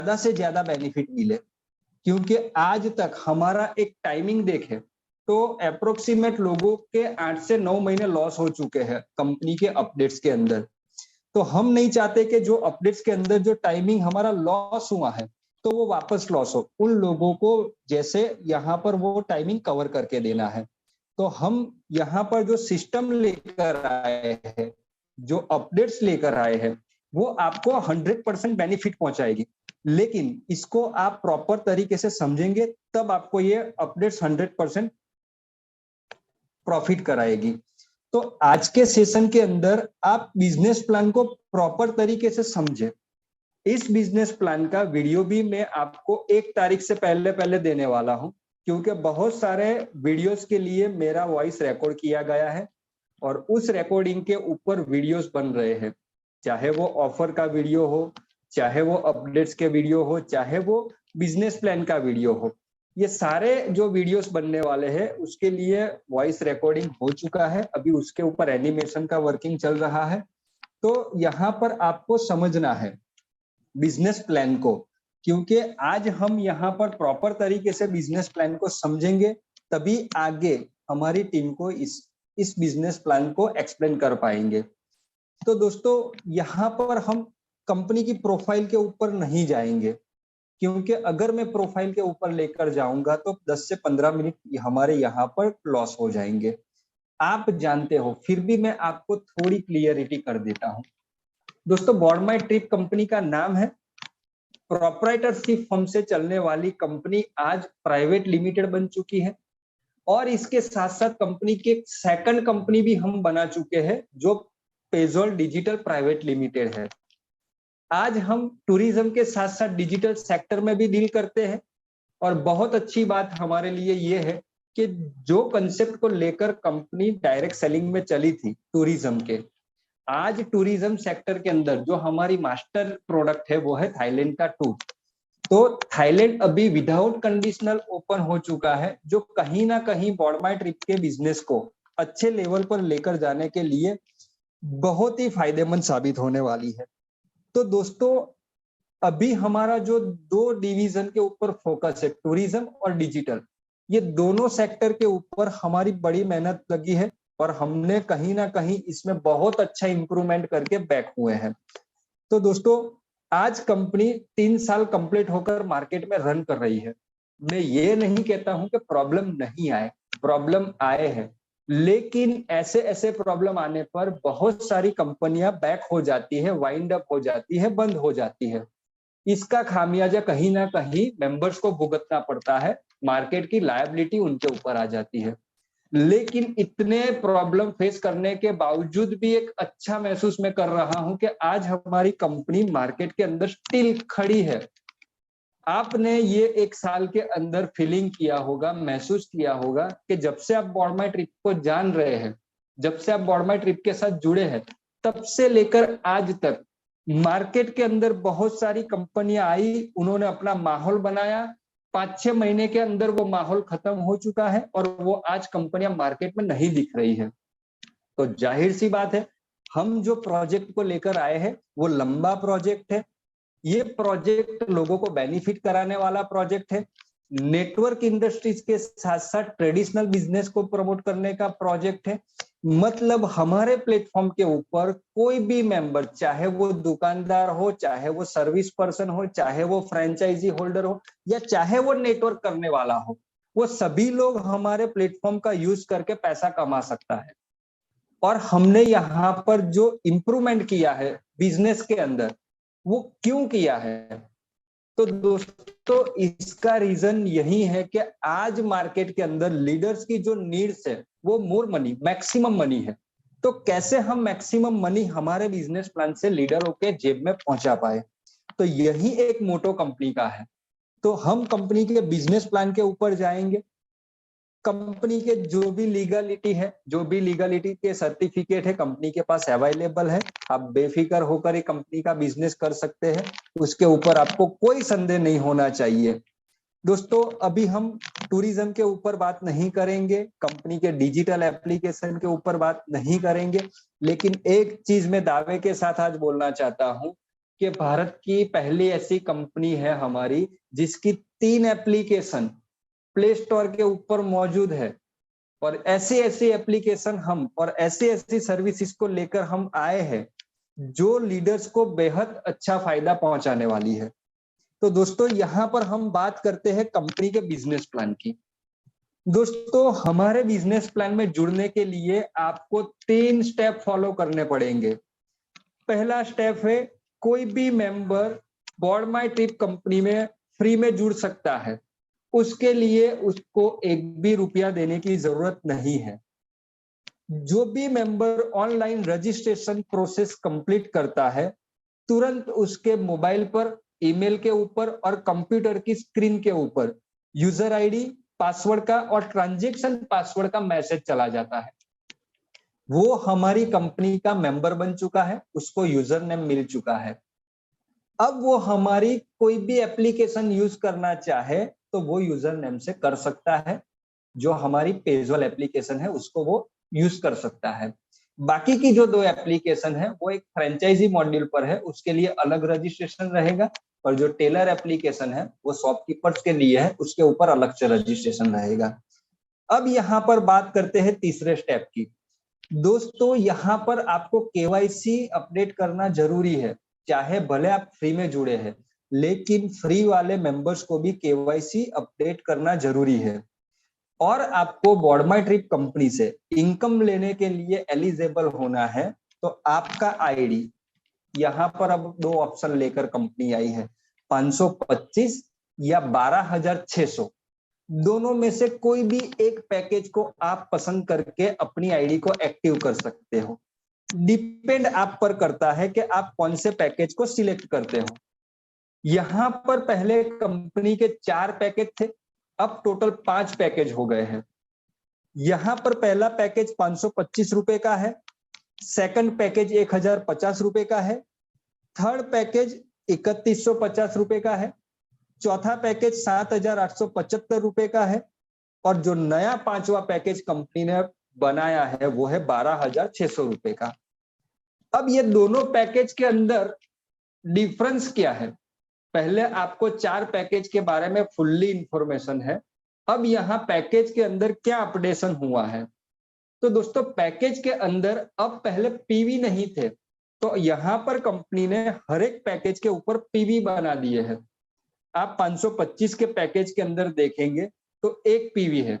ज्यादा से ज्यादा बेनिफिट मिले। क्योंकि आज तक हमारा एक टाइमिंग देखे तो अप्रोक्सीमेट लोगों के 8 से 9 महीने लॉस हो चुके हैं कंपनी के अपडेट्स के अंदर। तो हम नहीं चाहते कि जो अपडेट्स के अंदर जो टाइमिंग हमारा लॉस हुआ है तो वो वापस लॉस हो। उन लोगों को जैसे यहाँ पर वो टाइमिंग कवर करके देना है। तो हम यहाँ पर जो सिस्टम लेकर आए हैं, जो अपडेट्स लेकर आए हैं, वो आपको 100% बेनिफिट पहुंचाएगी। लेकिन इसको आप प्रॉपर तरीके से समझेंगे तब आपको ये अपडेट्स 100% प्रॉफिट कराएगी। तो आज के सेशन के अंदर आप बिजनेस प्लान को प्रॉपर तरीके से समझे। इस बिजनेस प्लान का वीडियो भी मैं आपको 1 तारीख से पहले पहले देने वाला हूं, क्योंकि बहुत सारे वीडियोस के लिए मेरा वॉइस रिकॉर्ड किया गया है और उस रिकॉर्डिंग के ऊपर वीडियोस बन रहे हैं। चाहे वो ऑफर का वीडियो हो, चाहे वो अपडेट्स के वीडियो हो, चाहे वो बिजनेस प्लान का वीडियो हो, ये सारे जो वीडियोस बनने वाले हैं उसके लिए वॉइस रिकॉर्डिंग हो चुका है। अभी उसके ऊपर एनिमेशन का वर्किंग चल रहा है। तो यहाँ पर आपको समझना है बिजनेस प्लान को, क्योंकि आज हम यहाँ पर प्रॉपर तरीके से बिजनेस प्लान को समझेंगे तभी आगे हमारी टीम को इस बिजनेस प्लान को एक्सप्लेन कर पाएंगे। तो दोस्तों यहाँ पर हम कंपनी की प्रोफाइल के ऊपर नहीं जाएंगे, क्योंकि अगर मैं प्रोफाइल के ऊपर लेकर जाऊंगा तो 10 से 15 मिनट हमारे यहाँ पर लॉस हो जाएंगे। आप जानते हो, फिर भी मैं आपको थोड़ी क्लियरिटी कर देता हूँ। दोस्तों बॉर्डमाइट्रिप कंपनी का नाम है। प्रोप्राइटरशिप फर्म से चलने वाली कंपनी आज प्राइवेट लिमिटेड बन चुकी है और इसके साथ साथ कंपनी की एक सेकंड कंपनी भी हम बना चुके हैं जो पेजोल डिजिटल प्राइवेट लिमिटेड है। आज हम टूरिज्म के साथ साथ डिजिटल सेक्टर में भी डील करते हैं और बहुत अच्छी बात हमारे लिए ये है कि जो कंसेप्ट को लेकर कंपनी डायरेक्ट सेलिंग में चली थी टूरिज्म के, आज टूरिज्म सेक्टर के अंदर जो हमारी मास्टर प्रोडक्ट है वो है थाईलैंड का टूर। तो थाईलैंड अभी विदाउट कंडीशनल ओपन हो चुका है, जो कहीं ना कहीं बॉर्डमाइट्रिप के बिजनेस को अच्छे लेवल पर लेकर जाने के लिए बहुत ही फायदेमंद साबित होने वाली है। तो दोस्तों अभी हमारा जो 2 डिवीजन के ऊपर फोकस है, टूरिज्म और डिजिटल, ये दोनों सेक्टर के ऊपर हमारी बड़ी मेहनत लगी है और हमने कहीं ना कहीं इसमें बहुत अच्छा इंप्रूवमेंट करके बैक हुए हैं। तो दोस्तों आज कंपनी 3 साल कंप्लीट होकर मार्केट में रन कर रही है। मैं ये नहीं कहता हूं कि प्रॉब्लम नहीं आए, प्रॉब्लम आए हैं, लेकिन ऐसे ऐसे प्रॉब्लम आने पर बहुत सारी कंपनियां बैक हो जाती है, वाइंड अप हो जाती है, बंद हो जाती है। इसका खामियाजा कहीं ना कहीं मेंबर्स को भुगतना पड़ता है, मार्केट की लायबिलिटी उनके ऊपर आ जाती है। लेकिन इतने प्रॉब्लम फेस करने के बावजूद भी एक अच्छा महसूस मैं कर रहा हूं कि आज हमारी कंपनी मार्केट के अंदर स्टिल खड़ी है। आपने ये 1 साल के अंदर फीलिंग किया होगा, महसूस किया होगा कि जब से आप बॉर्डमाइट्रिप को जान रहे हैं, जब से आप बॉर्डमाइट्रिप के साथ जुड़े हैं, तब से लेकर आज तक मार्केट के अंदर बहुत सारी कंपनियां आई, उन्होंने अपना माहौल बनाया, 5-6 महीने के अंदर वो माहौल खत्म हो चुका है और वो आज कंपनियां मार्केट में नहीं दिख रही है। तो जाहिर सी बात है, हम जो प्रोजेक्ट को लेकर आए हैं वो लंबा प्रोजेक्ट है। ये प्रोजेक्ट लोगों को बेनिफिट कराने वाला प्रोजेक्ट है। नेटवर्क इंडस्ट्रीज के साथ साथ ट्रेडिशनल बिजनेस को प्रमोट करने का प्रोजेक्ट है। मतलब हमारे प्लेटफॉर्म के ऊपर कोई भी मेंबर, चाहे वो दुकानदार हो, चाहे वो सर्विस पर्सन हो, चाहे वो फ्रेंचाइजी होल्डर हो, या चाहे वो नेटवर्क करने वाला हो, वो सभी लोग हमारे प्लेटफॉर्म का यूज करके पैसा कमा सकता है। और हमने यहाँ पर जो इंप्रूवमेंट किया है बिजनेस के अंदर, वो क्यों किया है? तो दोस्तों इसका रीजन यही है कि आज मार्केट के अंदर लीडर्स की जो नीड्स है वो मोर मनी, मैक्सिमम मनी है। तो कैसे हम मैक्सिमम मनी हमारे बिजनेस प्लान से लीडरों के जेब में पहुंचा पाए, तो यही एक मोटो कंपनी का है। तो हम कंपनी के बिजनेस प्लान के ऊपर जाएंगे। कंपनी के जो भी लीगलिटी है, जो भी लीगलिटी के सर्टिफिकेट है कंपनी के पास अवेलेबल है। आप बेफिक्र होकर एक कंपनी का बिजनेस कर सकते हैं, उसके ऊपर आपको कोई संदेह नहीं होना चाहिए। दोस्तों अभी हम टूरिज्म के ऊपर बात नहीं करेंगे, कंपनी के डिजिटल एप्लीकेशन के ऊपर बात नहीं करेंगे, लेकिन एक चीज मैं दावे के साथ आज बोलना चाहता हूं कि भारत की पहली ऐसी कंपनी है हमारी जिसकी 3 एप्लीकेशन प्ले स्टोर के ऊपर मौजूद है, और ऐसी ऐसी एप्लीकेशन हम और ऐसी ऐसी सर्विसेज को लेकर हम आए हैं जो लीडर्स को बेहद अच्छा फायदा पहुंचाने वाली है। तो दोस्तों यहाँ पर हम बात करते हैं कंपनी के बिजनेस प्लान की। दोस्तों हमारे बिजनेस प्लान में जुड़ने के लिए आपको 3 स्टेप फॉलो करने पड़ेंगे। पहला स्टेप है, कोई भी मेंबर बोर्ड माई ट्रिप कंपनी में फ्री में जुड़ सकता है, उसके लिए उसको एक भी रुपया देने की जरूरत नहीं है। जो भी member online registration process complete करता है, तुरंत उसके मोबाइल पर, ईमेल के ऊपर और कंप्यूटर की स्क्रीन के ऊपर यूजर आईडी, पासवर्ड का और ट्रांजैक्शन पासवर्ड का मैसेज चला जाता है। वो हमारी कंपनी का मेंबर बन चुका है, उसको यूजर नेम मिल चुका है। अब वो हमारी कोई भी एप्लीकेशन यूज करना चाहे तो वो यूजर नेम से कर सकता है। जो हमारी पेजल एप्लीकेशन है उसको वो यूज कर सकता है। बाकी की जो 2 एप्लीकेशन है वो एक फ्रेंचाइजी मॉड्यूल पर है, उसके लिए अलग रजिस्ट्रेशन रहेगा, और जो टेलर एप्लीकेशन है वो शॉपकीपर्स के लिए है, उसके ऊपर अलग से रजिस्ट्रेशन रहेगा। अब यहाँ पर बात करते हैं तीसरे स्टेप की। दोस्तों यहाँ पर आपको केवाईसी अपडेट करना जरूरी है, चाहे भले आप फ्री में जुड़े हैं, लेकिन फ्री वाले मेंबर्स को भी केवाईसी अपडेट करना जरूरी है। और आपको बोर्ड माई ट्रिप कंपनी से इनकम लेने के लिए एलिजिबल होना है, तो आपका आईडी, यहाँ पर अब 2 ऑप्शन लेकर कंपनी आई है, 525 या 12,600, दोनों में से कोई भी एक पैकेज को आप पसंद करके अपनी आईडी को एक्टिव कर सकते हो। डिपेंड आप पर करता है कि आप कौन से पैकेज को सिलेक्ट करते हो। यहाँ पर पहले कंपनी के 4 पैकेज थे, अब टोटल 5 पैकेज हो गए हैं। यहाँ पर पहला पैकेज 525 रुपए का है, सेकंड पैकेज 1,050 रुपए का है, थर्ड पैकेज 3,150 रुपए का है, चौथा पैकेज 7,875 रुपए का है, और जो नया 5वां पैकेज कंपनी ने बनाया है वो है 12,600 रुपए का। अब ये दोनों पैकेज के अंदर डिफरेंस क्या है? पहले आपको 4 पैकेज के बारे में फुल्ली इंफॉर्मेशन है, अब यहाँ पैकेज के अंदर क्या अपडेशन हुआ है। तो दोस्तों पैकेज के अंदर अब पहले पीवी नहीं थे, तो यहाँ पर कंपनी ने हर एक पैकेज के ऊपर पीवी बना दिए हैं। आप 525 के पैकेज के अंदर देखेंगे तो एक पीवी है,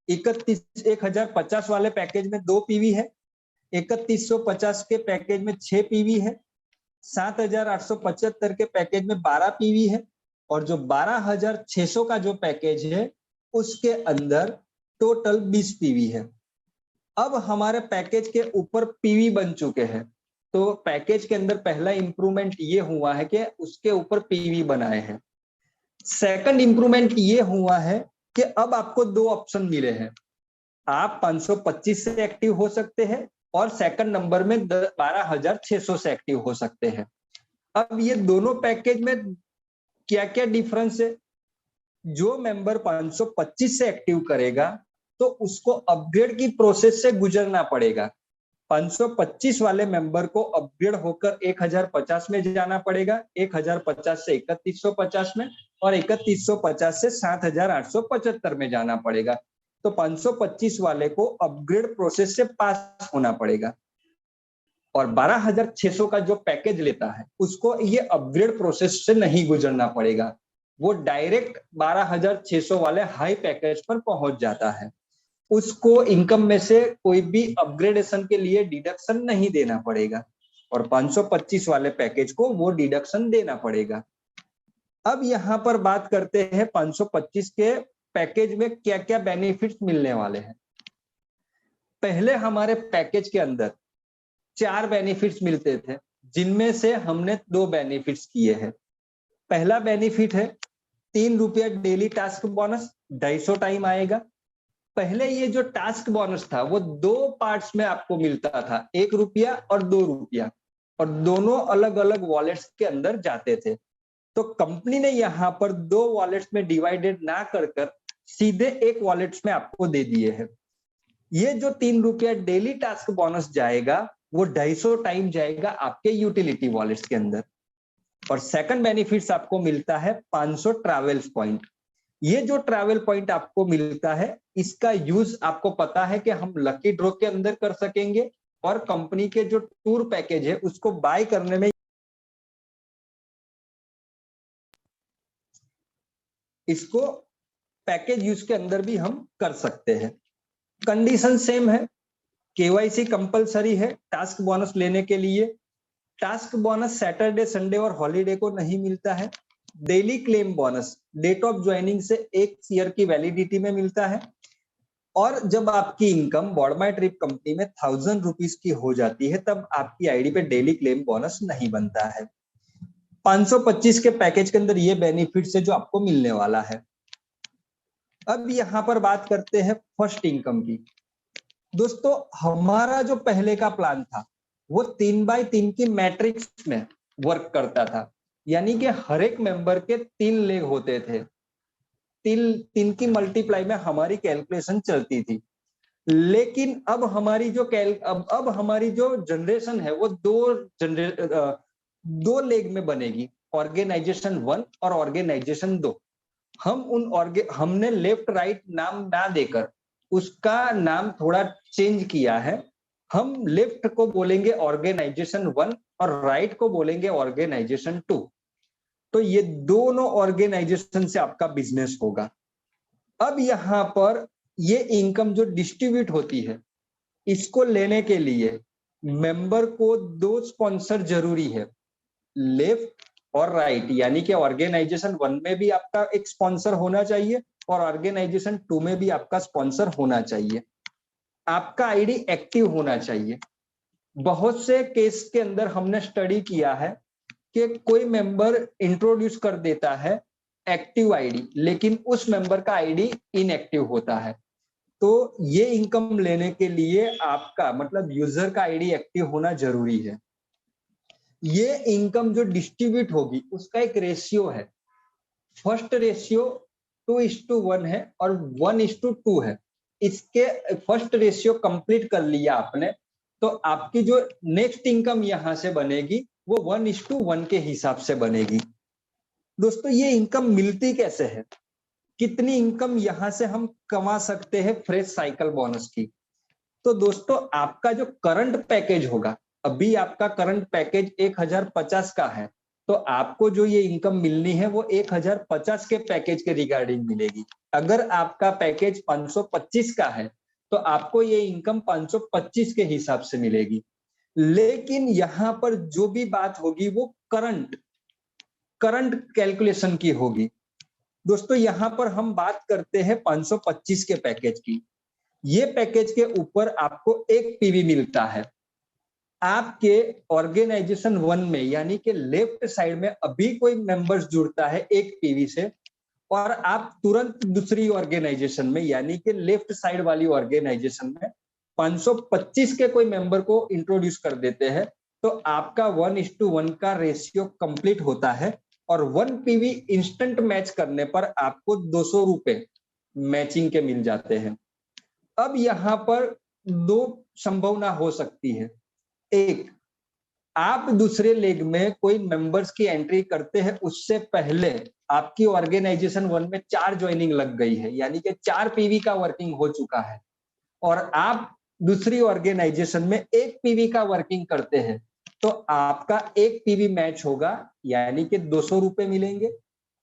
1,050 वाले पैकेज में 2 पीवी है, 3,150 के पैकेज में 6 पीवी है, 7,875 के पैकेज में 12 पीवी है, और जो 12,600 का जो पैकेज है उसके अंदर टोटल 20 पीवी है। अब हमारे पैकेज के ऊपर पीवी बन चुके हैं, तो पैकेज के अंदर पहला इंप्रूवमेंट ये हुआ है कि उसके ऊपर पीवी बनाए हैं। सेकंड इंप्रूवमेंट ये हुआ है कि अब आपको 2 ऑप्शन मिले हैं, आप 525 से एक्टिव हो सकते हैं और सेकंड नंबर में 12,600 से एक्टिव हो सकते हैं। अब ये दोनों पैकेज में क्या क्या डिफरेंस है? जो मेंबर 525 से एक्टिव करेगा तो उसको अपग्रेड की प्रोसेस से गुजरना पड़ेगा। 525 वाले मेंबर को अपग्रेड होकर 1,050 में जाना पड़ेगा, 1,050 से 3,150 में, और 3,150 से 7,875 में जाना पड़ेगा। तो 525 वाले को अपग्रेड प्रोसेस से पास होना पड़ेगा, और 12,600 का जो पैकेज लेता है उसको ये अपग्रेड प्रोसेस से नहीं गुजरना पड़ेगा, वो डायरेक्ट 12,600 वाले हाई पैकेज पर पहुंच जाता है। उसको इनकम में से कोई भी अपग्रेडेशन के लिए डिडक्शन नहीं देना पड़ेगा, और 525 वाले पैकेज को वो डिडक्शन देना पड़ेगा। अब यहाँ पर बात करते हैं 525 के पैकेज में क्या क्या बेनिफिट्स मिलने वाले हैं। पहले हमारे पैकेज के अंदर 4 बेनिफिट्स मिलते थे, जिनमें से हमने 2 बेनिफिट्स किए हैं। पहला बेनिफिट है 3 रुपया डेली टास्क बोनस, 250 टाइम आएगा। पहले ये जो टास्क बोनस था वो 2 पार्ट्स में आपको मिलता था, 1 रुपया और 2 रुपया, और दोनों अलग अलग वॉलेट्स के अंदर जाते थे। तो कंपनी ने यहाँ पर 2 वॉलेट्स में डिवाइडेड ना कर सीधे एक वॉलेट्स में आपको दे दिए हैं। ये जो 3 रुपया डेली टास्क बोनस जाएगा वो 250 टाइम जाएगा आपके यूटिलिटी वॉलेट्स के अंदर। और सेकंड बेनिफिट्स आपको मिलता है 500 ट्रैवल पॉइंट। ये जो ट्रैवल पॉइंट आपको मिलता है, इसका यूज आपको पता है कि हम लकी ड्रॉ के अंदर कर सकेंगे, और कंपनी के जो टूर पैकेज है उसको बाय करने में इसको पैकेज यूज के अंदर भी हम कर सकते हैं। कंडीशन सेम है, केवाईसी कंपलसरी है टास्क बोनस लेने के लिए। टास्क बोनस सैटरडे, संडे और हॉलीडे को नहीं मिलता है। Daily claim bonus date of joining से 1 ईयर की वैलिडिटी में मिलता है। और जब आपकी इनकम बोर्ड माई ट्रिप कंपनी में 1000 रुपीज की हो जाती है, तब आपकी आईडी पे डेली क्लेम बोनस नहीं बनता है। 525 के पैकेज के अंदर ये बेनिफिट्स है जो आपको मिलने वाला है। अब यहां पर बात करते हैं फर्स्ट इनकम की। दोस्तों, हमारा जो पहले का प्लान था वो 3x3 की मैट्रिक्स में वर्क करता था, यानी कि हर एक मेंबर के 3 लेग होते थे। 3 की मल्टीप्लाई में हमारी कैलकुलेशन चलती थी। लेकिन अब हमारी जो अब हमारी जो जनरेशन है वो दो लेग में बनेगी, ऑर्गेनाइजेशन 1 और ऑर्गेनाइजेशन 2। हमने लेफ्ट राइट नाम ना देकर उसका नाम थोड़ा चेंज किया है। हम लेफ्ट को बोलेंगे ऑर्गेनाइजेशन 1 और राइट को बोलेंगे ऑर्गेनाइजेशन 2। तो ये दोनों ऑर्गेनाइजेशन से आपका बिजनेस होगा। अब यहां पर ये इनकम जो डिस्ट्रीब्यूट होती है, इसको लेने के लिए मेंबर को 2 स्पॉन्सर जरूरी है, लेफ्ट और राइट। यानी कि ऑर्गेनाइजेशन 1 में भी आपका एक स्पॉन्सर होना चाहिए और ऑर्गेनाइजेशन 2 में भी आपका स्पॉन्सर होना चाहिए। आपका आईडी एक्टिव होना चाहिए। बहुत से केस के अंदर हमने स्टडी किया है कि कोई मेंबर इंट्रोड्यूस कर देता है एक्टिव आईडी, लेकिन उस मेंबर का आईडी इनएक्टिव होता है। तो ये इनकम लेने के लिए आपका मतलब यूजर का आईडी एक्टिव होना जरूरी है। ये इनकम जो डिस्ट्रीब्यूट होगी उसका एक रेशियो है। फर्स्ट रेशियो 2:1 है और 1:2 है। इसके फर्स्ट रेशियो कंप्लीट कर लिया आपने, तो आपकी जो नेक्स्ट इनकम यहां से बनेगी वो 1:1 के हिसाब से बनेगी। दोस्तों, ये इनकम मिलती कैसे है, कितनी इनकम यहां से हम कमा सकते हैं फ्रेश साइकिल बोनस की? तो दोस्तों, आपका जो करंट पैकेज होगा, अभी आपका करंट पैकेज 1050 का है, तो आपको जो ये इनकम मिलनी है वो 1050 के पैकेज के रिगार्डिंग मिलेगी। अगर आपका पैकेज 525 का है तो आपको ये इनकम 525 के हिसाब से मिलेगी। लेकिन यहां पर जो भी बात होगी वो करंट कैलकुलेशन की होगी। दोस्तों, यहां पर हम बात करते हैं 525 के पैकेज की। ये पैकेज के ऊपर आपको 1 पीवी मिलता है। आपके ऑर्गेनाइजेशन 1 में यानी कि लेफ्ट साइड में अभी कोई मेंबर्स जुड़ता है 1 पीवी से, और आप तुरंत दूसरी ऑर्गेनाइजेशन में यानी कि लेफ्ट साइड वाली ऑर्गेनाइजेशन में 525 के कोई मेंबर को इंट्रोड्यूस कर देते हैं, तो आपका 1:1 का रेशियो कंप्लीट होता है और 1 पीवी इंस्टेंट मैच करने पर आपको 200 रुपए मैचिंग के मिल जाते हैं। अब यहां पर 2 संभावना हो सकती है। एक, आप दूसरे लेग में कोई मेंबर्स की एंट्री करते हैं, उससे पहले आपकी ऑर्गेनाइजेशन 1 में 4 ज्वाइनिंग लग गई है, यानी कि 4 पीवी का वर्किंग हो चुका है, और आप दूसरी ऑर्गेनाइजेशन में 1 पीवी का वर्किंग करते हैं, तो आपका 1 पीवी मैच होगा, यानी कि 200 रुपए मिलेंगे।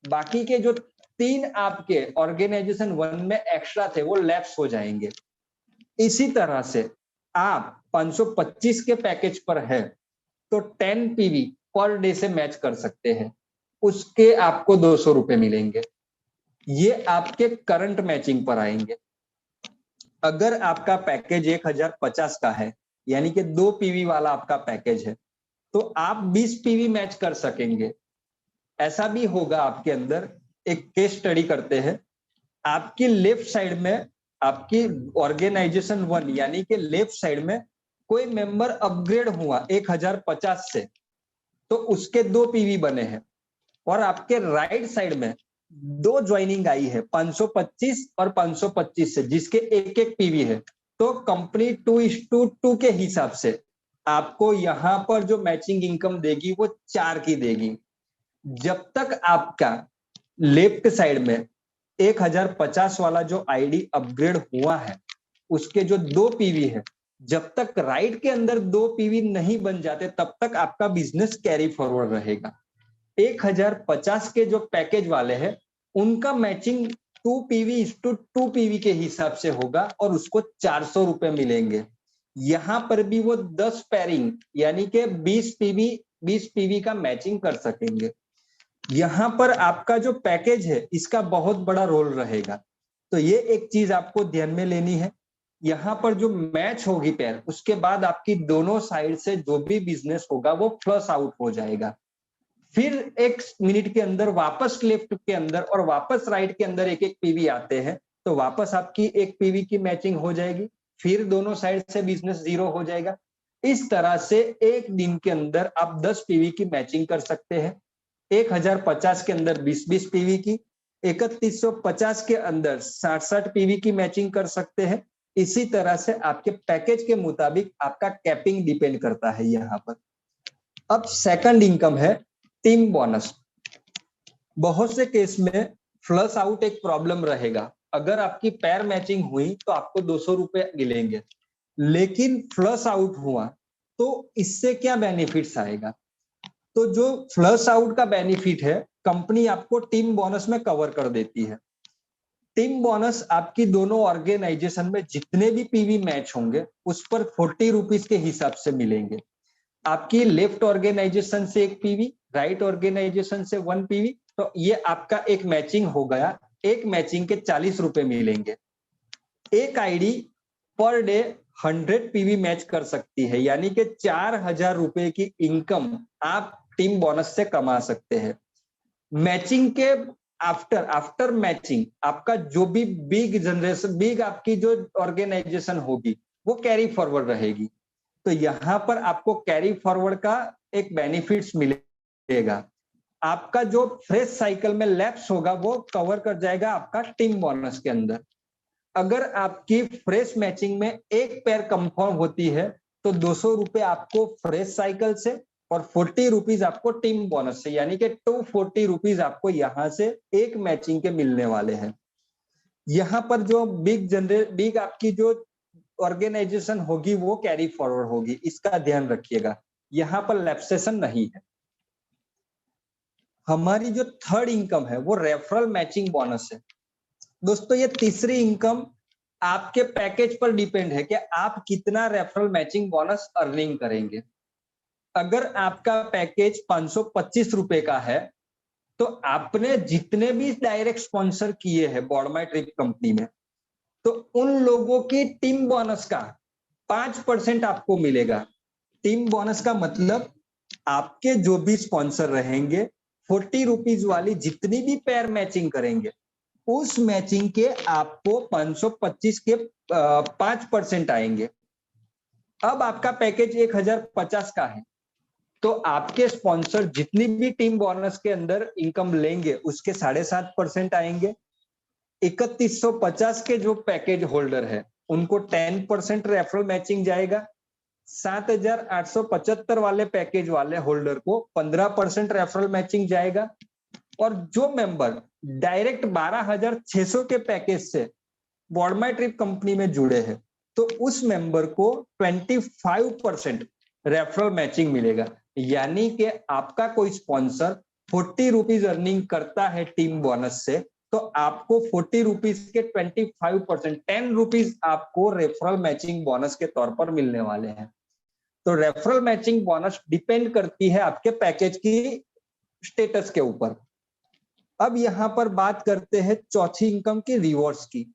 बाकी के जो 3 आपके ऑर्गेनाइजेशन 1 में एक्स्ट्रा थे वो लैप्स हो जाएंगे। इसी तरह से आप 525 के पैकेज पर है तो 10 पीवी पर डे से मैच कर सकते हैं, उसके आपको 200 रुपए मिलेंगे। ये आपके करंट मैचिंग पर आएंगे। अगर आपका पैकेज 1050 का है, यानी कि 2 पीवी वाला आपका पैकेज है, तो आप 20 पीवी मैच कर सकेंगे। ऐसा भी होगा आपके अंदर। एक केस स्टडी करते हैं। आपकी लेफ्ट साइड में आपकी ऑर्गेनाइजेशन 1 यानी कि लेफ्ट साइड में कोई मेंबर अपग्रेड हुआ 1050 से, तो उसके 2 पीवी बने हैं, और आपके राइट साइड में 2 ज्वाइनिंग आई है 525 और 525 से, जिसके 1-1 पीवी है। तो कंपनी 2:2 के हिसाब से आपको यहाँ पर जो मैचिंग इनकम देगी वो 4 की देगी। जब तक आपका लेफ्ट साइड में 1050 वाला जो आईडी अपग्रेड हुआ है, उसके जो 2 पीवी है, जब तक राइट के अंदर 2 पीवी नहीं बन जाते तब तक आपका बिजनेस कैरी फॉरवर्ड रहेगा। 1050 के जो पैकेज वाले हैं उनका मैचिंग 2 पीवी इस टू 2 पीवी के हिसाब से होगा और उसको 400 रुपए मिलेंगे। यहां पर भी वो 10 पैरिंग यानी कि 20 पीवी का मैचिंग कर सकेंगे। यहां पर आपका जो पैकेज है इसका बहुत बड़ा रोल रहेगा, तो ये एक चीज आपको ध्यान में लेनी है। यहाँ पर जो मैच होगी पेयर, उसके बाद आपकी दोनों साइड से जो भी बिजनेस होगा वो फ्लश आउट हो जाएगा। फिर 1 मिनट के अंदर वापस लेफ्ट के अंदर और वापस राइट के अंदर एक एक पीवी आते हैं, तो वापस आपकी एक पीवी की मैचिंग हो जाएगी, फिर दोनों साइड से बिजनेस 0 हो जाएगा। इस तरह से एक दिन के अंदर आप 10 पीवी की मैचिंग कर सकते हैं। 1050 के अंदर 20-20 पीवी की, 3150 के अंदर 60-60 पीवी की मैचिंग कर सकते हैं। इसी तरह से आपके पैकेज के मुताबिक आपका कैपिंग डिपेंड करता है यहाँ पर। अब सेकंड इनकम है टीम बोनस। बहुत से केस में फ्लश आउट एक प्रॉब्लम रहेगा। अगर आपकी पैर मैचिंग हुई तो आपको 200 रुपए मिलेंगे, लेकिन फ्लश आउट हुआ तो इससे क्या बेनिफिट्स आएगा? तो जो फ्लश आउट का बेनिफिट है कंपनी आपको टीम बोनस में कवर कर देती है। टीम बोनस आपकी दोनों ऑर्गेनाइजेशन में जितने भी पीवी मैच होंगे उस पर 40 रुपीज के हिसाब से मिलेंगे। आपकी लेफ्ट ऑर्गेनाइजेशन से 1 पीवी, राइट ऑर्गेनाइजेशन से 1 पीवी, तो ये आपका एक मैचिंग हो गया। एक मैचिंग के 40 रुपए मिलेंगे। एक ID per day 100 PV match कर सकती है, यानी कि 4000 रुपए की इनकम आप टीम बोनस से कमा सकते हैं। मैचिंग के आफ्टर मैचिंग आपका जो भी बिग आपकी जो ऑर्गेनाइजेशन होगी वो कैरी फॉरवर्ड रहेगी, तो यहां पर आपको कैरी फॉरवर्ड का एक बेनिफिट्स मिलेगा। आपका जो फ्रेश साइकिल में लैप्स होगा वो कवर कर जाएगा आपका टीम बोनस के अंदर। अगर आपकी फ्रेश मैचिंग में एक पेयर कंफर्म होती है तो 200 रुपए आपको फ्रेश साइकिल से और 40 रुपीज आपको टीम बोनस से, यानी कि 240 रुपीज आपको यहां से एक मैचिंग के मिलने वाले हैं। यहां पर जो बिग आपकी जो ऑर्गेनाइजेशन होगी वो कैरी फॉरवर्ड होगी, इसका ध्यान रखिएगा। यहां पर लैप्सेशन नहीं है। हमारी जो थर्ड इनकम है वो रेफरल मैचिंग बोनस है। दोस्तों ये तीसरी इनकम आपके पैकेज पर डिपेंड है कि आप कितना रेफरल मैचिंग बोनस अर्निंग करेंगे। अगर आपका पैकेज 525 रुपए का है तो आपने जितने भी डायरेक्ट स्पॉन्सर किए हैं बॉडमाई ट्रिप कंपनी में, तो उन लोगों की टीम बोनस का 5% आपको मिलेगा। टीम बोनस का मतलब आपके जो भी स्पॉन्सर रहेंगे 40 रुपीज वाली जितनी भी पेयर मैचिंग करेंगे उस मैचिंग के आपको 525 के 5% आएंगे। अब आपका पैकेज 1050 का है तो आपके स्पॉन्सर जितनी भी टीम बोनस के अंदर इनकम लेंगे उसके 7.5% आएंगे। 3150 के जो पैकेज होल्डर है उनको 10% रेफरल मैचिंग जाएगा। 7875 वाले पैकेज वाले होल्डर को 15% रेफरल मैचिंग जाएगा। और जो मेंबर डायरेक्ट 12600 के पैकेज से बॉडमाई ट्रिप कंपनी में जुड़े हैं तो उस मेंबर को 25% रेफरल मैचिंग मिलेगा। यानी कि आपका कोई स्पॉन्सर 40 रुपीज अर्निंग करता है टीम बोनस से तो आपको 40 रुपीज के 25% 10 रुपीज आपको रेफरल मैचिंग बोनस के तौर पर मिलने वाले हैं। तो रेफरल मैचिंग बोनस डिपेंड करती है आपके पैकेज की स्टेटस के ऊपर। अब यहां पर बात करते हैं चौथी इनकम की, रिवॉर्ड्स की।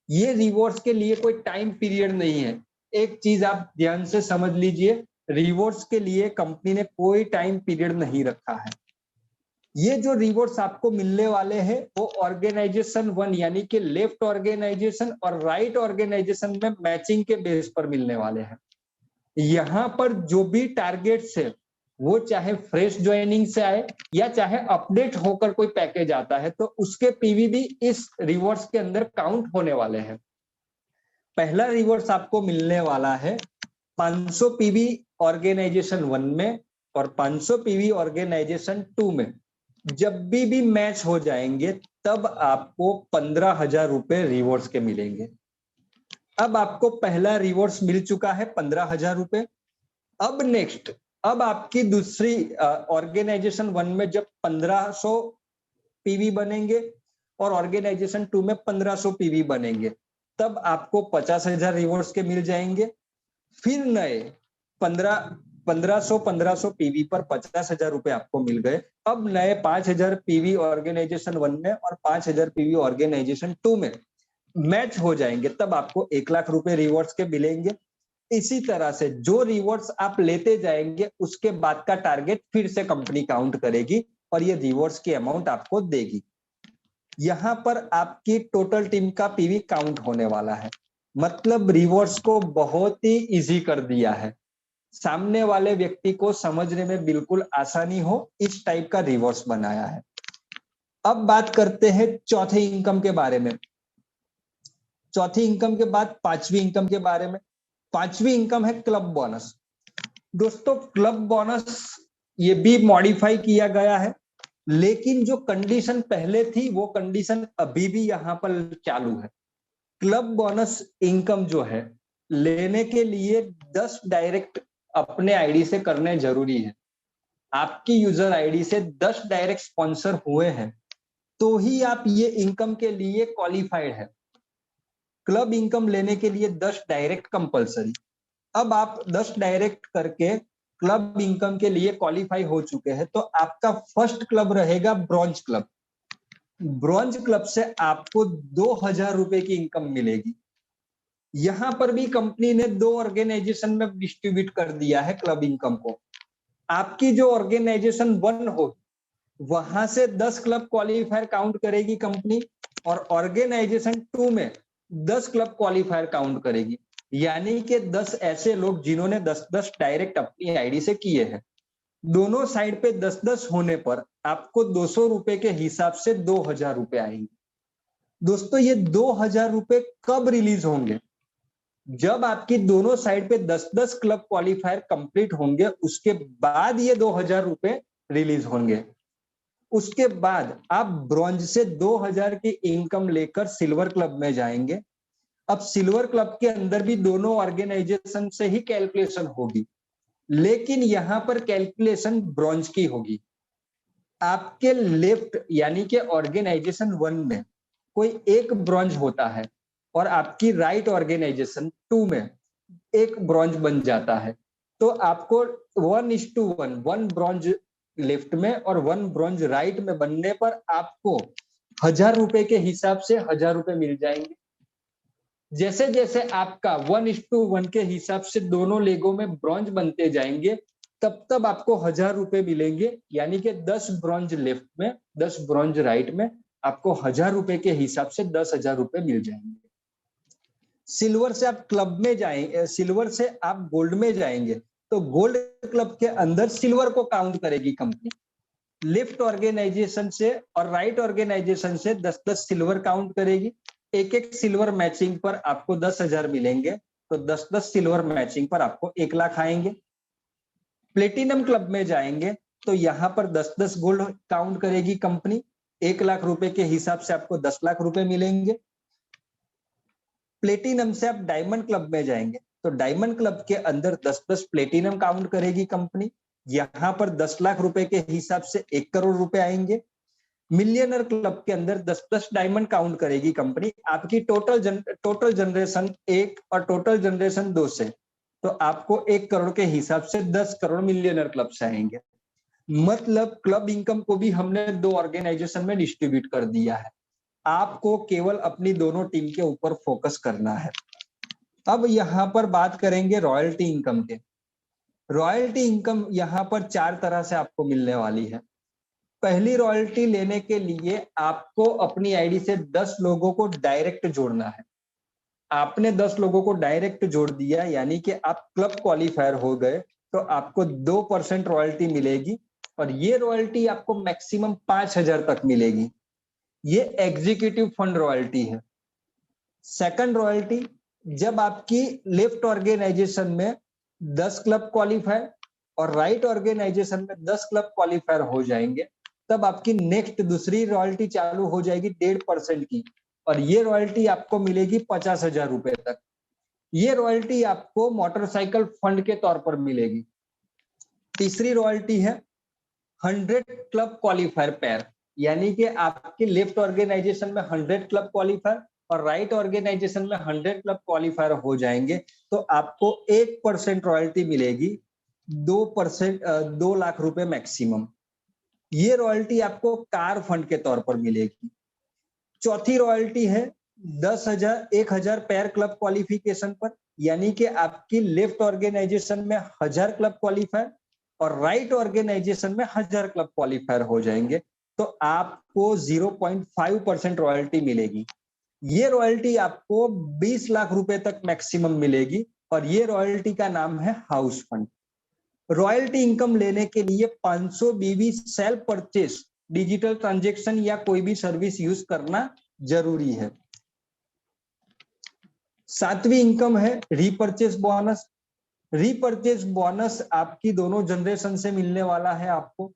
ये रिवॉर्ड्स के लिए कोई टाइम पीरियड नहीं है। एक चीज आप ध्यान से समझ लीजिए, रिवॉर्ड्स के लिए कंपनी ने कोई टाइम पीरियड नहीं रखा है। ये जो रिवॉर्ड्स आपको मिलने वाले हैं वो ऑर्गेनाइजेशन 1 यानी कि लेफ्ट ऑर्गेनाइजेशन और राइट ऑर्गेनाइजेशन में मैचिंग के बेस पर मिलने वाले हैं। यहां पर जो भी टारगेट्स है वो चाहे फ्रेश ज्वाइनिंग से आए या चाहे अपडेट होकर कोई पैकेज आता है तो उसके पीवी भी इस रिवॉर्ड्स के अंदर काउंट होने वाले हैं। पहला रिवॉर्ड्स आपको मिलने वाला है 500 पीवी ऑर्गेनाइजेशन 1 में और 500 पीवी ऑर्गेनाइजेशन 2 में जब भी मैच हो जाएंगे तब आपको 15,000 रुपए रिवॉर्ड्स के मिलेंगे। अब आपको पहला रिवॉर्ड्स मिल चुका है 15,000 रुपए। अब नेक्स्ट, अब आपकी दूसरी ऑर्गेनाइजेशन 1 में जब 1500 पीवी बनेंगे और ऑर्गेनाइजेशन 2 में 1500 पीवी बनेंगे तब आपको 50,000 रिवॉर्ड्स के मिल जाएंगे। फिर नए 1500 पीवी पर 50,000 रुपए आपको मिल गए। अब नए 5,000 पीवी ऑर्गेनाइजेशन 1 में और 5,000 पीवी ऑर्गेनाइजेशन 2 में मैच हो जाएंगे तब आपको 1,00,000 रुपए रिवॉर्ड्स के मिलेंगे। इसी तरह से जो रिवॉर्ड्स आप लेते जाएंगे उसके बाद का टारगेट फिर से कंपनी काउंट करेगी और ये रिवॉर्ड्स की अमाउंट आपको देगी। यहां पर आपकी टोटल टीम का पीवी काउंट होने वाला है। मतलब रिवॉर्ड्स को बहुत ही इजी कर दिया है, सामने वाले व्यक्ति को समझने में बिल्कुल आसानी हो इस टाइप का रिवॉर्ड्स बनाया है। अब बात करते हैं चौथे इनकम के बारे में। चौथी इनकम के बाद पांचवी इनकम के बारे में। पांचवी इनकम है क्लब बोनस। दोस्तों क्लब बोनस ये भी मॉडिफाई किया गया है, लेकिन जो कंडीशन पहले थी वो कंडीशन अभी भी यहां पर चालू है। क्लब बोनस इनकम जो है लेने के लिए 10 डायरेक्ट अपने आईडी से करने जरूरी है। आपकी यूजर आईडी से 10 डायरेक्ट स्पॉन्सर हुए हैं तो ही आप ये इनकम के लिए क्वालिफाइड है। क्लब इनकम लेने के लिए 10 डायरेक्ट कंपलसरी। अब आप 10 डायरेक्ट करके क्लब इनकम के लिए क्वालिफाई हो चुके हैं तो आपका फर्स्ट क्लब रहेगा ब्रॉन्ज क्लब। ब्रॉन्ज क्लब से आपको 2,000 रुपए की इनकम मिलेगी। यहां पर भी कंपनी ने 2 ऑर्गेनाइजेशन में डिस्ट्रीब्यूट कर दिया है क्लब इनकम को। आपकी जो ऑर्गेनाइजेशन 1 हो वहां से 10 क्लब क्वालिफायर काउंट करेगी कंपनी और ऑर्गेनाइजेशन 2 में 10 क्लब क्वालिफायर काउंट करेगी। यानी कि 10 ऐसे लोग जिन्होंने 10-10 डायरेक्ट अपनी आईडी से किए हैं। दोनों साइड पे 10-10 होने पर आपको 200 रुपए के हिसाब से 2,000 रुपए आएंगे। दोस्तों ये 2,000 रुपए कब रिलीज होंगे? जब आपकी दोनों साइड पे 10-10 क्लब क्वालिफायर कंप्लीट होंगे उसके बाद ये 2,000 रुपए रिलीज होंगे। उसके बाद आप ब्रॉन्ज से 2,000 की इनकम लेकर सिल्वर क्लब में जाएंगे। अब सिल्वर क्लब के अंदर भी दोनों ऑर्गेनाइजेशन से ही कैलकुलेशन होगी, लेकिन यहां पर कैलकुलेशन ब्रॉन्ज की होगी। आपके लेफ्ट यानी कि ऑर्गेनाइजेशन 1 में कोई एक ब्रॉन्ज होता है और आपकी राइट ऑर्गेनाइजेशन 2 में एक ब्रॉन्ज बन जाता है तो आपको 1:1 1 ब्रॉन्ज लेफ्ट में और 1 ब्रॉन्ज राइट में बनने पर आपको 1,000 रुपए के हिसाब से 1,000 रुपए मिल जाएंगे। जैसे जैसे आपका 1:1 के हिसाब से दोनों लेगों में ब्रॉन्ज बनते जाएंगे तब तब आपको 1,000 रुपए मिलेंगे। यानी कि 10 ब्रॉन्ज लेफ्ट में 10 ब्रॉन्ज राइट में आपको 1,000 रुपए के हिसाब से 10,000 रुपए मिल जाएंगे। सिल्वर से आप क्लब में जाएंगे, सिल्वर से आप गोल्ड में जाएंगे तो गोल्ड क्लब के अंदर सिल्वर को काउंट करेगी कंपनी। लेफ्ट ऑर्गेनाइजेशन से और राइट ऑर्गेनाइजेशन से 10-10 सिल्वर काउंट करेगी। एक एक सिल्वर मैचिंग पर आपको 10,000 मिलेंगे तो 10-10 सिल्वर मैचिंग पर आपको 1,00,000 आएंगे। प्लेटिनम क्लब में जाएंगे तो यहां पर 10-10 गोल्ड काउंट करेगी कंपनी। 1,00,000 रुपए के हिसाब से आपको 10,00,000 रुपए मिलेंगे। प्लेटिनम से आप डायमंड क्लब में जाएंगे तो डायमंड क्लब के अंदर 10-10 प्लेटिनम काउंट करेगी कंपनी। यहां पर 10,00,000 रुपए के हिसाब से 1 करोड़ रुपए आएंगे। मिलियनर क्लब के अंदर 10-10 डायमंड काउंट करेगी कंपनी। आपकी टोटल जनरेशन 1 और टोटल जनरेशन 2 से तो आपको 1 करोड़ के हिसाब से 10 करोड़ मिलियनर क्लब से आएंगे। मतलब क्लब इनकम को भी हमने 2 ऑर्गेनाइजेशन में डिस्ट्रीब्यूट कर दिया है। आपको केवल अपनी दोनों टीम के ऊपर फोकस करना है। अब यहां पर बात करेंगे रॉयल्टी इनकम के। रॉयल्टी इनकम यहां पर 4 तरह से आपको मिलने वाली है। पहली रॉयल्टी लेने के लिए आपको अपनी आईडी से 10 लोगों को डायरेक्ट जोड़ना है। आपने 10 लोगों को डायरेक्ट जोड़ दिया यानी कि आप क्लब क्वालिफायर हो गए तो आपको 2% रॉयल्टी मिलेगी और ये रॉयल्टी आपको मैक्सिमम 5,000 तक मिलेगी। ये एग्जीक्यूटिव फंड रॉयल्टी है। सेकंड रॉयल्टी, जब आपकी लेफ्ट ऑर्गेनाइजेशन में 10 क्लब क्वालिफायर और राइट ऑर्गेनाइजेशन में 10 क्लब क्वालिफायर हो जाएंगे, तब आपकी नेक्स्ट दूसरी रॉयल्टी चालू हो जाएगी 1.5% की, और ये रॉयल्टी आपको मिलेगी 50,000 रुपए तक। ये रॉयल्टी आपको मोटरसाइकिल फंड के तौर पर मिलेगी। तीसरी रॉयल्टी है 100 क्लब क्वालिफायर पेयर, यानी कि आपके लेफ्ट ऑर्गेनाइजेशन में 100 क्लब क्वालिफायर और राइट ऑर्गेनाइजेशन में 100 क्लब क्वालिफायर हो जाएंगे, तो आपको 1% रॉयल्टी मिलेगी, 2%, 2 लाख रुपए मैक्सिमम। ये रॉयल्टी आपको कार फंड के तौर पर मिलेगी। चौथी रॉयल्टी है 10,000 पेयर क्लब क्वालिफिकेशन पर, यानी कि आपकी लेफ्ट ऑर्गेनाइजेशन में 1000 क्लब क्वालिफायर और राइट ऑर्गेनाइजेशन में 1000 क्लब क्वालिफायर हो जाएंगे, तो आपको 0.5% रॉयल्टी मिलेगी। ये रॉयल्टी आपको 20 लाख रुपए तक मैक्सिमम मिलेगी, और ये रॉयल्टी का नाम है हाउस फंड। रॉयल्टी इनकम लेने के लिए 500 बीबी सेल्फ परचेस डिजिटल ट्रांजैक्शन या कोई भी सर्विस यूज करना जरूरी है। सातवीं इनकम है रीपरचेस बोनस। रीपरचेस बोनस आपकी दोनों जनरेशन से मिलने वाला है आपको।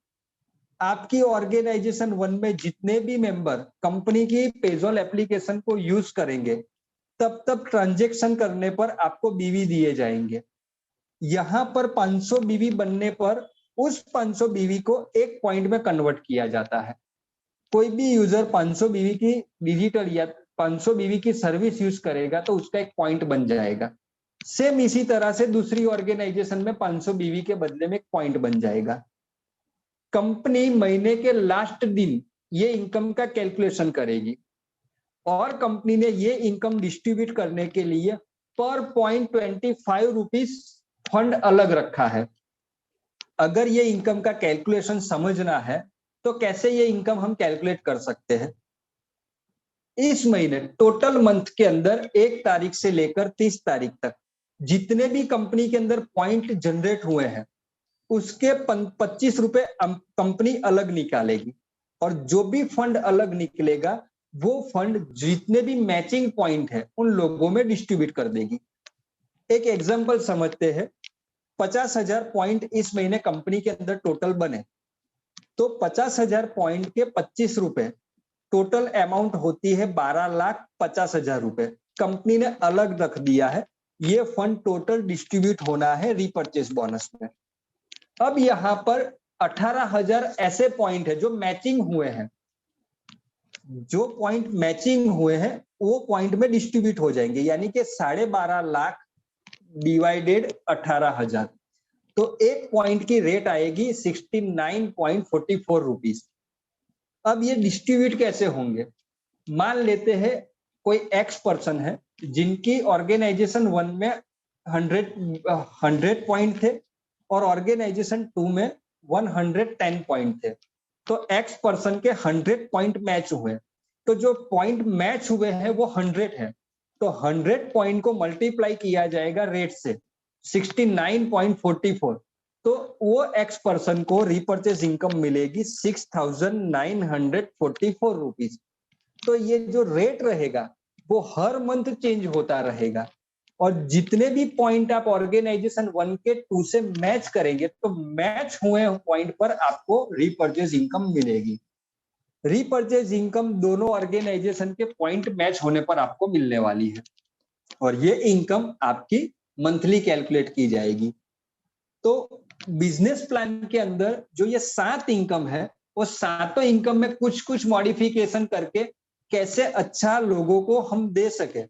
आपकी ऑर्गेनाइजेशन 1 में जितने भी मेंबर कंपनी की पेजोल एप्लीकेशन को यूज करेंगे, तब ट्रांजैक्शन करने पर आपको बीवी दिए जाएंगे। यहां पर 500 बीवी बनने पर उस 500 बीवी को एक पॉइंट में कन्वर्ट किया जाता है। कोई भी यूजर 500 बीवी की डिजिटल या 500 बीवी की सर्विस यूज करेगा तो उसका एक पॉइंट बन जाएगा। सेम इसी तरह से दूसरी ऑर्गेनाइजेशन में 500 बीवी के बदले में एक पॉइंट बन जाएगा। कंपनी महीने के लास्ट दिन ये इनकम का कैलकुलेशन करेगी, और कंपनी ने ये इनकम डिस्ट्रीब्यूट करने के लिए पर पॉइंट 25 रुपीज फंड अलग रखा है। अगर ये इनकम का कैलकुलेशन समझना है तो कैसे ये इनकम हम कैलकुलेट कर सकते हैं। इस महीने टोटल मंथ के अंदर 1 तारीख से लेकर 30 तारीख तक जितने भी कंपनी के अंदर पॉइंट जनरेट हुए हैं, उसके 25 रुपए कंपनी अलग निकालेगी, और जो भी फंड अलग निकलेगा वो फंड जितने भी मैचिंग पॉइंट है उन लोगों में डिस्ट्रीब्यूट कर देगी। एक एग्जांपल समझते हैं। 50,000 पॉइंट इस महीने कंपनी के अंदर टोटल बने, तो 50,000 पॉइंट के 25 रुपए टोटल अमाउंट होती है 12,50,000 रुपए। कंपनी ने अलग रख दिया है, ये फंड टोटल डिस्ट्रीब्यूट होना है रीपरचेस बोनस में। अब यहां पर 18,000 ऐसे पॉइंट है जो मैचिंग हुए हैं। जो पॉइंट मैचिंग हुए हैं वो पॉइंट में डिस्ट्रीब्यूट हो जाएंगे, यानी कि 12.5 लाख डिवाइडेड 18,000, तो एक पॉइंट की रेट आएगी 69.44 रुपीज। अब ये डिस्ट्रीब्यूट कैसे होंगे। मान लेते हैं कोई एक्स पर्सन है जिनकी ऑर्गेनाइजेशन 1 में 100 पॉइंट थे और ऑर्गेनाइजेशन 2 में 110 पॉइंट थे, तो एक्स पर्सन के 100 पॉइंट मैच हुए, तो जो पॉइंट मैच हुए हैं वो 100 है, तो 100 पॉइंट को मल्टीप्लाई किया जाएगा रेट से 69.44, तो वो एक्स पर्सन को रीपरचेज इनकम मिलेगी 6,944 रुपीज। तो ये जो रेट रहेगा वो हर मंथ चेंज होता रहेगा, और जितने भी पॉइंट आप ऑर्गेनाइजेशन 1 के 2 से मैच करेंगे तो मैच हुए पॉइंट पर आपको रीपरचेज इनकम मिलेगी। रीपरचेज इनकम दोनों ऑर्गेनाइजेशन के पॉइंट मैच होने पर आपको मिलने वाली है, और ये इनकम आपकी मंथली कैलकुलेट की जाएगी। तो बिजनेस प्लान के अंदर जो ये 7 इनकम है, वो सातों इनकम में कुछ कुछ मॉडिफिकेशन करके कैसे अच्छा लोगों को हम दे सके,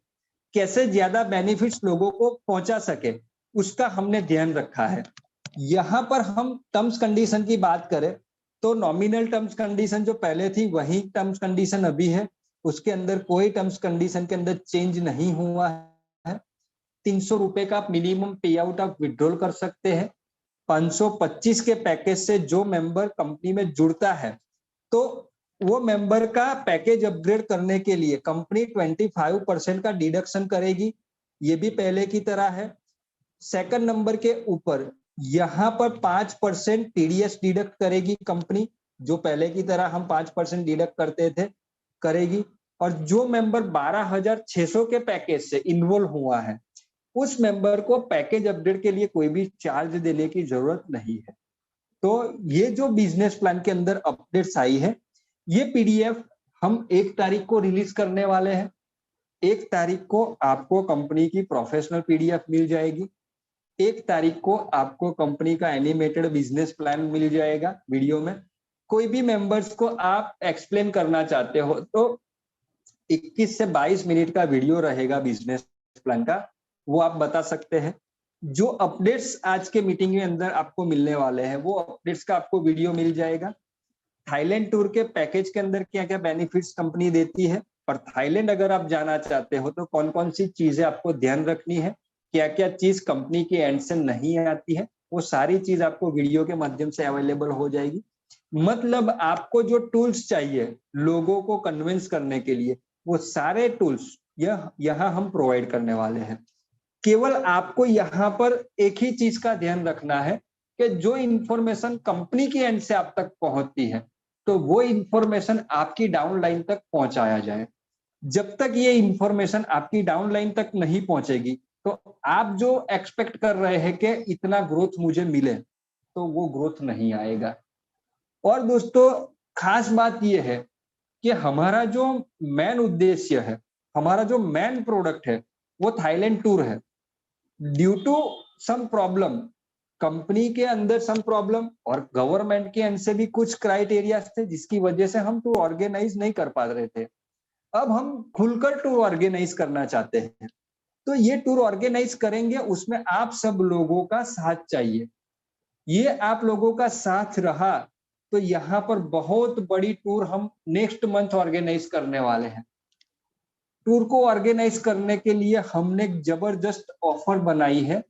कैसे ज्यादा बेनिफिट्स लोगों को पहुंचा सके, उसका हमने ध्यान रखा है। यहां पर हम टर्म्स कंडीशन की बात करें तो नॉमिनल टर्म्स कंडीशन जो पहले थी वही टर्म्स कंडीशन अभी है, उसके अंदर कोई टर्म्स कंडीशन के अंदर चेंज नहीं हुआ है। 300 रुपए का मिनिमम पे आउट आप विड्रॉल कर सकते हैं। 525 के पैकेज से जो मेंबर कंपनी में जुड़ता है तो वो मेंबर का पैकेज अपग्रेड करने के लिए कंपनी 25% का डिडक्शन करेगी, ये भी पहले की तरह है। सेकंड नंबर के ऊपर यहां पर 5% टीडीएस डिडक्ट करेगी कंपनी, जो पहले की तरह हम 5% डिडक्ट करते थे करेगी। और जो मेंबर 12,600 के पैकेज से इन्वॉल्व हुआ है उस मेंबर को पैकेज अपडेट के लिए कोई भी चार्ज देने की जरूरत नहीं है। तो ये जो बिजनेस प्लान के अंदर अपडेट्स आई है, ये पीडीएफ हम 1 तारीख को रिलीज करने वाले हैं। 1 तारीख को आपको कंपनी की प्रोफेशनल पीडीएफ मिल जाएगी। 1 तारीख को आपको कंपनी का एनिमेटेड बिजनेस प्लान मिल जाएगा वीडियो में। कोई भी मेंबर्स को आप एक्सप्लेन करना चाहते हो तो 21 से 22 मिनट का वीडियो रहेगा बिजनेस प्लान का, वो आप बता सकते हैं। जो अपडेट्स आज के मीटिंग के अंदर आपको मिलने वाले हैं, वो अपडेट्स का आपको वीडियो मिल जाएगा। थाईलैंड टूर के पैकेज के अंदर क्या-क्या बेनिफिट्स कंपनी देती है, और थाईलैंड अगर आप जाना चाहते हो तो कौन-कौन सी चीजें आपको ध्यान रखनी है, क्या-क्या चीज कंपनी की एंड से नहीं आती है, वो सारी चीज आपको वीडियो के माध्यम से अवेलेबल हो जाएगी। मतलब आपको जो टूल्स चाहिए लोगों को कन्विंस करने के लिए, वो सारे टूल्स यहाँ हम प्रोवाइड करने वाले हैं। केवल आपको यहाँ पर एक ही चीज का ध्यान रखना है कि जो इंफॉर्मेशन कंपनी की एंड से आप तक पहुंचती है, तो वो इंफॉर्मेशन आपकी डाउनलाइन तक पहुंचाया जाए। जब तक ये इंफॉर्मेशन आपकी डाउनलाइन तक नहीं पहुंचेगी, तो आप जो एक्सपेक्ट कर रहे हैं कि इतना ग्रोथ मुझे मिले, तो वो ग्रोथ नहीं आएगा। और दोस्तों, खास बात ये है कि हमारा जो मेन उद्देश्य है, हमारा जो मेन प्रोडक्ट है, वो थाईलैंड टूर है। Due to some problem, company के अंदर सम प्रॉब्लम और गवर्नमेंट के एंड से भी कुछ क्राइटेरिया थे, जिसकी वजह से हम टूर ऑर्गेनाइज नहीं कर पा रहे थे। अब हम खुलकर टूर ऑर्गेनाइज करना चाहते हैं, तो ये टूर ऑर्गेनाइज करेंगे, उसमें आप सब लोगों का साथ चाहिए। ये आप लोगों का साथ रहा तो यहाँ पर बहुत बड़ी टूर हम नेक्स्ट मंथ ऑर्गेनाइज करने वाले हैं। टूर को ऑर्गेनाइज करने के लिए हमने एक जबरदस्त ऑफर बनाई है।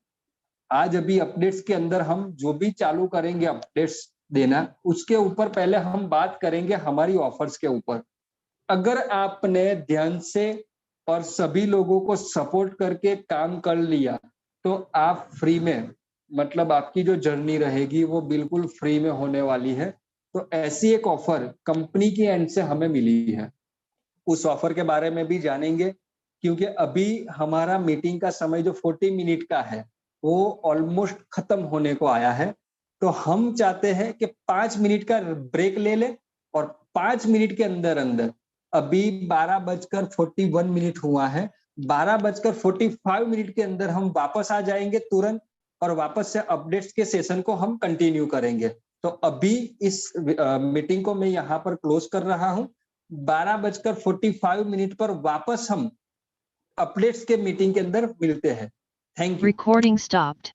आज अभी अपडेट्स के अंदर हम जो भी चालू करेंगे अपडेट्स देना, उसके ऊपर पहले हम बात करेंगे हमारी ऑफर्स के ऊपर। अगर आपने ध्यान से और सभी लोगों को सपोर्ट करके काम कर लिया, तो आप फ्री में, मतलब आपकी जो जर्नी रहेगी वो बिल्कुल फ्री में होने वाली है। तो ऐसी एक ऑफर कंपनी की एंड से हमें मिली है। उस ऑफर के बारे में भी जानेंगे, क्योंकि अभी हमारा मीटिंग का समय जो 40 मिनट का है, वो ऑलमोस्ट खत्म होने को आया है। तो हम चाहते हैं कि 5 मिनट का ब्रेक ले लें, और 5 मिनट के अंदर अंदर, अभी 12:41 हुआ है, 12:45 के अंदर हम वापस आ जाएंगे तुरंत, और वापस से अपडेट्स के सेशन को हम कंटिन्यू करेंगे। तो अभी इस मीटिंग को मैं यहाँ पर क्लोज कर रहा हूँ। 12:45 पर वापस हम अपडेट्स के मीटिंग के अंदर मिलते हैं। Thank you. Recording stopped.